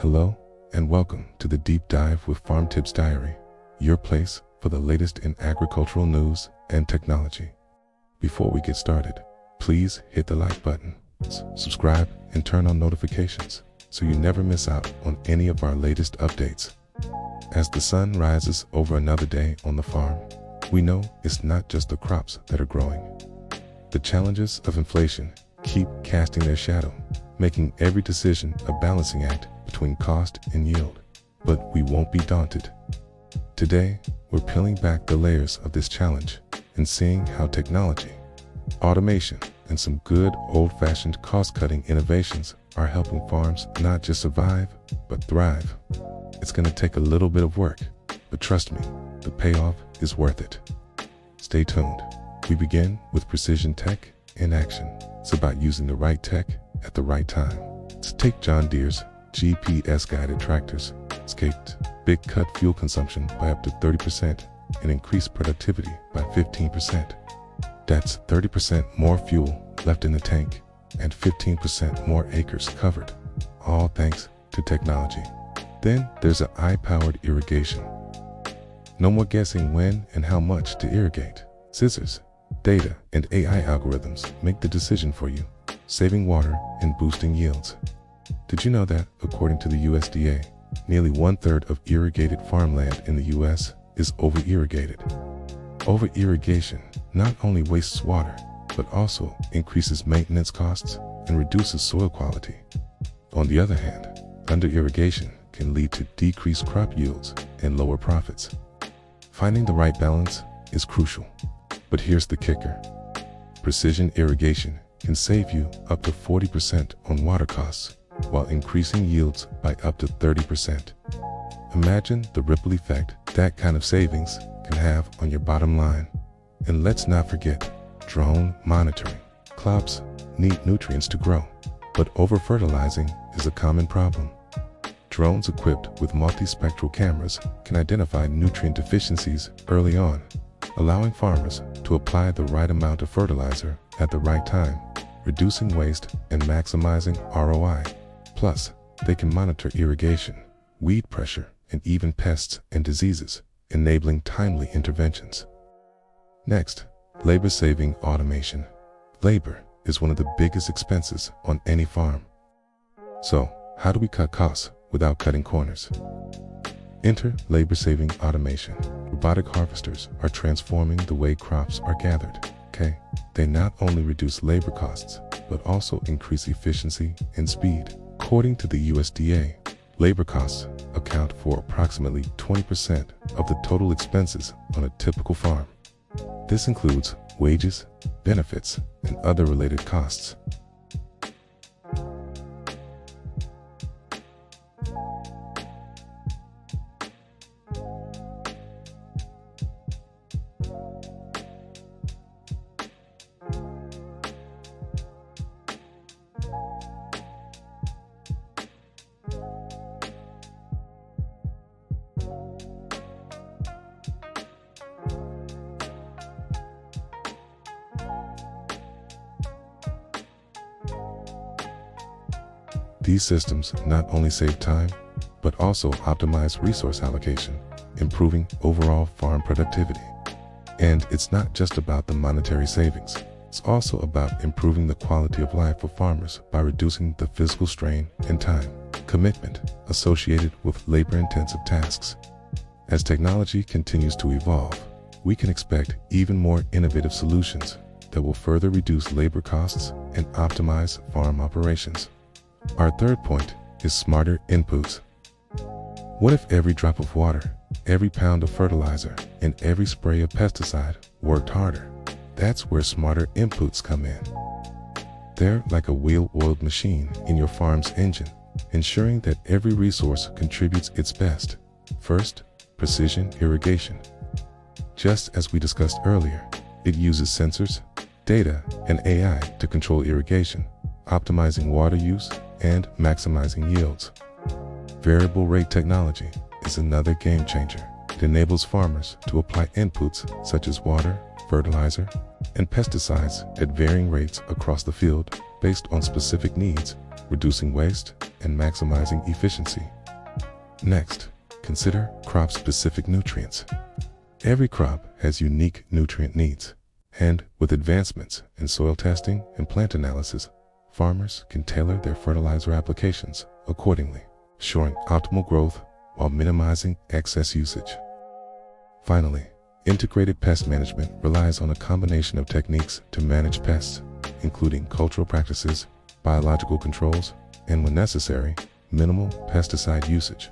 Hello, and welcome to the Deep Dive with Farmtips Diary, your place for the latest in agricultural news and technology. Before we get started, please hit the like button, subscribe, and turn on notifications so you never miss out on any of our latest updates. As the sun rises over another day on the farm, we know it's not just the crops that are growing. The challenges of inflation keep casting their shadow, making every decision a balancing act between cost and yield. But we won't be daunted. Today, we're peeling back the layers of this challenge and seeing how technology, automation, and some good old-fashioned cost-cutting innovations are helping farms not just survive, but thrive. It's going to take a little bit of work, but trust me, the payoff is worth it. Stay tuned. We begin with precision tech in action. It's about using the right tech at the right time. Let's take John Deere's GPS-guided tractors. Escaped big cut fuel consumption by up to 30% and increased productivity by 15%. That's 30% more fuel left in the tank and 15% more acres covered, all thanks to technology. Then there's AI-powered irrigation. No more guessing when and how much to irrigate. Scissors, data, and AI algorithms make the decision for you, saving water and boosting yields. Did you know that, according to the USDA, nearly 1/3 of irrigated farmland in the US is over-irrigated? Over-irrigation not only wastes water, but also increases maintenance costs and reduces soil quality. On the other hand, under-irrigation can lead to decreased crop yields and lower profits. Finding the right balance is crucial. But here's the kicker. Precision irrigation can save you up to 40% on water costs, while increasing yields by up to 30%. Imagine the ripple effect that kind of savings can have on your bottom line. And let's not forget drone monitoring. Crops need nutrients to grow, but over-fertilizing is a common problem. Drones equipped with multispectral cameras can identify nutrient deficiencies early on, allowing farmers to apply the right amount of fertilizer at the right time, reducing waste and maximizing ROI. Plus, they can monitor irrigation, weed pressure, and even pests and diseases, enabling timely interventions. Next, labor-saving automation. Labor is one of the biggest expenses on any farm. So, how do we cut costs without cutting corners? Enter labor-saving automation. Robotic harvesters are transforming the way crops are gathered. They not only reduce labor costs, but also increase efficiency and speed. According to the USDA, labor costs account for approximately 20% of the total expenses on a typical farm. This includes wages, benefits, and other related costs. These systems not only save time, but also optimize resource allocation, improving overall farm productivity. And it's not just about the monetary savings. It's also about improving the quality of life for farmers by reducing the physical strain and time commitment associated with labor-intensive tasks. As technology continues to evolve, we can expect even more innovative solutions that will further reduce labor costs and optimize farm operations. Our third point is smarter inputs. What if every drop of water, every pound of fertilizer, and every spray of pesticide worked harder? That's where smarter inputs come in. They're like a well-oiled machine in your farm's engine, ensuring that every resource contributes its best. First, precision irrigation. Just as we discussed earlier, it uses sensors, data, and AI to control irrigation, optimizing water use and maximizing yields. Variable rate technology is another game changer. It enables farmers to apply inputs such as water, fertilizer, and pesticides at varying rates across the field based on specific needs, reducing waste and maximizing efficiency. Next, consider crop-specific nutrients. Every crop has unique nutrient needs, and with advancements in soil testing and plant analysis, farmers can tailor their fertilizer applications accordingly, ensuring optimal growth while minimizing excess usage. Finally, integrated pest management relies on a combination of techniques to manage pests, including cultural practices, biological controls, and when necessary, minimal pesticide usage.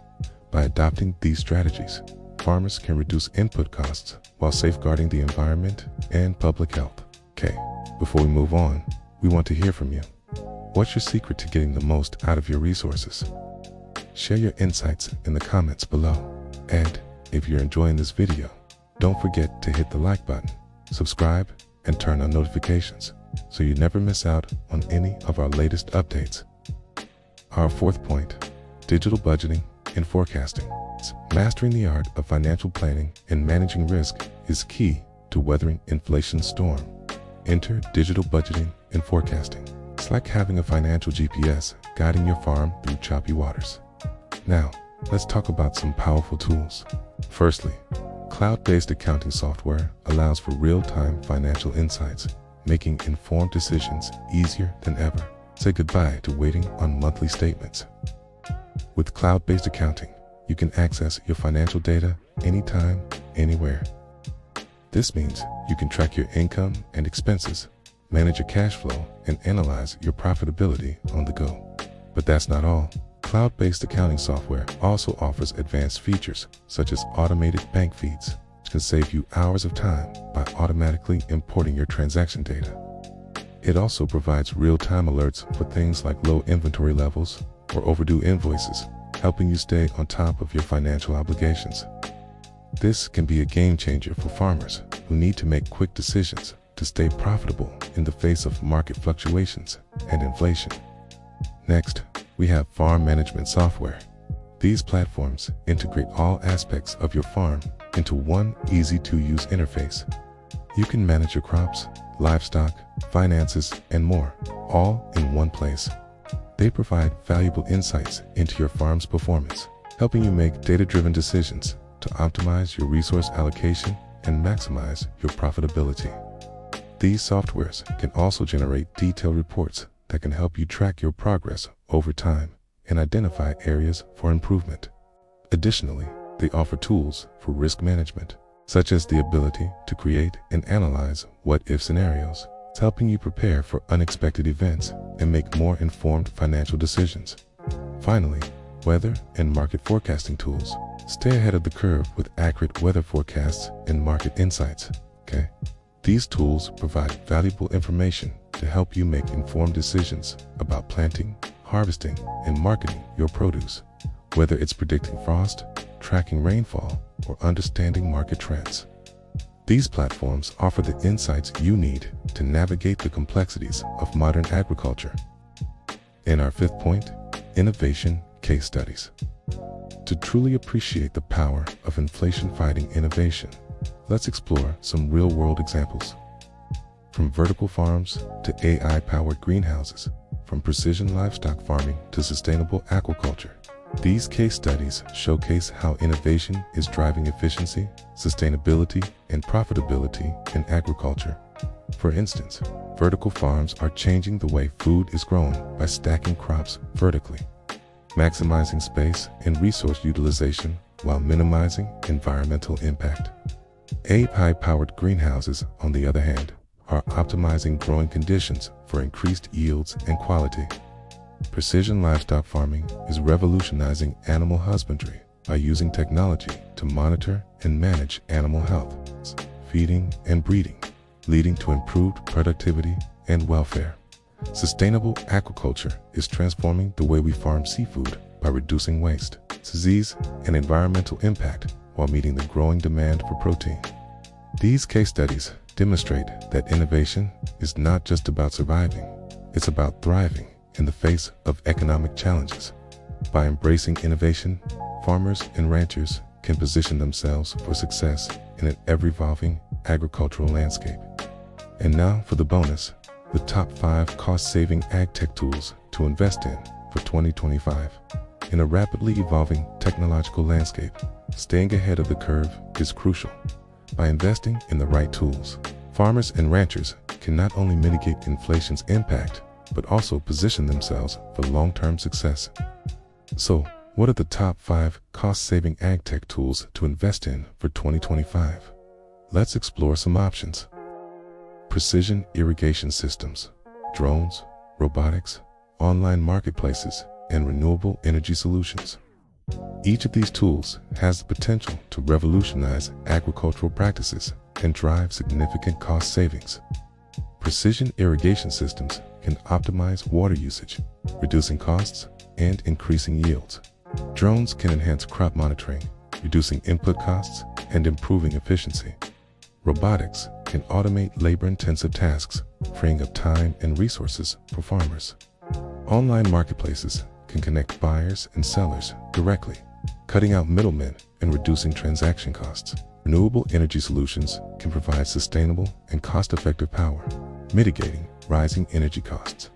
By adopting these strategies, farmers can reduce input costs while safeguarding the environment and public health. Okay, before we move on, we want to hear from you. What's your secret to getting the most out of your resources? Share your insights in the comments below. And if you're enjoying this video, don't forget to hit the like button, subscribe, and turn on notifications so you never miss out on any of our latest updates. Our fourth point, digital budgeting and forecasting. Mastering the art of financial planning and managing risk is key to weathering inflation's storm. Enter digital budgeting and forecasting. It's like having a financial GPS guiding your farm through choppy waters. Now, let's talk about some powerful tools. Firstly, cloud-based accounting software allows for real-time financial insights, making informed decisions easier than ever. Say goodbye to waiting on monthly statements. With cloud-based accounting, you can access your financial data anytime, anywhere. This means you can track your income and expenses, manage your cash flow, and analyze your profitability on the go. But that's not all. Cloud-based accounting software also offers advanced features such as automated bank feeds, which can save you hours of time by automatically importing your transaction data. It also provides real-time alerts for things like low inventory levels or overdue invoices, helping you stay on top of your financial obligations. This can be a game changer for farmers who need to make quick decisions to stay profitable in the face of market fluctuations and inflation. Next, we have farm management software. These platforms integrate all aspects of your farm into one easy-to-use interface. You can manage your crops, livestock, finances, and more, all in one place. They provide valuable insights into your farm's performance, helping you make data-driven decisions to optimize your resource allocation and maximize your profitability. These softwares can also generate detailed reports that can help you track your progress over time and identify areas for improvement. Additionally, they offer tools for risk management, such as the ability to create and analyze what-if scenarios. It's helping you prepare for unexpected events and make more informed financial decisions. Finally, weather and market forecasting tools. Stay ahead of the curve with accurate weather forecasts and market insights. Okay? These tools provide valuable information to help you make informed decisions about planting, harvesting, and marketing your produce, whether it's predicting frost, tracking rainfall, or understanding market trends. These platforms offer the insights you need to navigate the complexities of modern agriculture. In our fifth point, innovation case studies. To truly appreciate the power of inflation-fighting innovation, let's explore some real-world examples. From vertical farms to AI-powered greenhouses, from precision livestock farming to sustainable aquaculture, these case studies showcase how innovation is driving efficiency, sustainability, and profitability in agriculture. For instance, vertical farms are changing the way food is grown by stacking crops vertically, maximizing space and resource utilization while minimizing environmental impact. AI-powered greenhouses, on the other hand, are optimizing growing conditions for increased yields and quality. Precision livestock farming is revolutionizing animal husbandry by using technology to monitor and manage animal health, feeding, and breeding, leading to improved productivity and welfare. Sustainable aquaculture is transforming the way we farm seafood by reducing waste, disease, and environmental impact while meeting the growing demand for protein. These case studies demonstrate that innovation is not just about surviving, it's about thriving in the face of economic challenges. By embracing innovation, farmers and ranchers can position themselves for success in an ever-evolving agricultural landscape. And now for the bonus. the top 5 cost-saving ag tech tools to invest in for 2025. In a rapidly evolving technological landscape, staying ahead of the curve is crucial. By investing in the right tools, farmers and ranchers can not only mitigate inflation's impact, but also position themselves for long-term success. So, what are the top 5 cost-saving ag tech tools to invest in for 2025? Let's explore some options. Precision irrigation systems, drones, robotics, online marketplaces, and renewable energy solutions. Each of these tools has the potential to revolutionize agricultural practices and drive significant cost savings. Precision irrigation systems can optimize water usage, reducing costs and increasing yields. Drones can enhance crop monitoring, reducing input costs and improving efficiency. Robotics can automate labor-intensive tasks, freeing up time and resources for farmers. Online marketplaces can connect buyers and sellers directly, cutting out middlemen and reducing transaction costs. Renewable energy solutions can provide sustainable and cost-effective power, mitigating rising energy costs.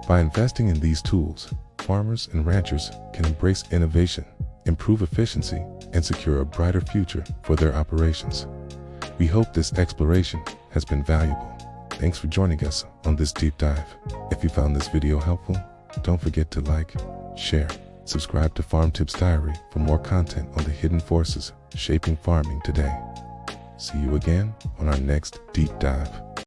By investing in these tools, farmers and ranchers can embrace innovation, improve efficiency, and secure a brighter future for their operations. We hope this exploration has been valuable. Thanks for joining us on this deep dive. If you found this video helpful, don't forget to like, share, subscribe to Farmtips Diary for more content on the hidden forces shaping farming today. See you again on our next deep dive.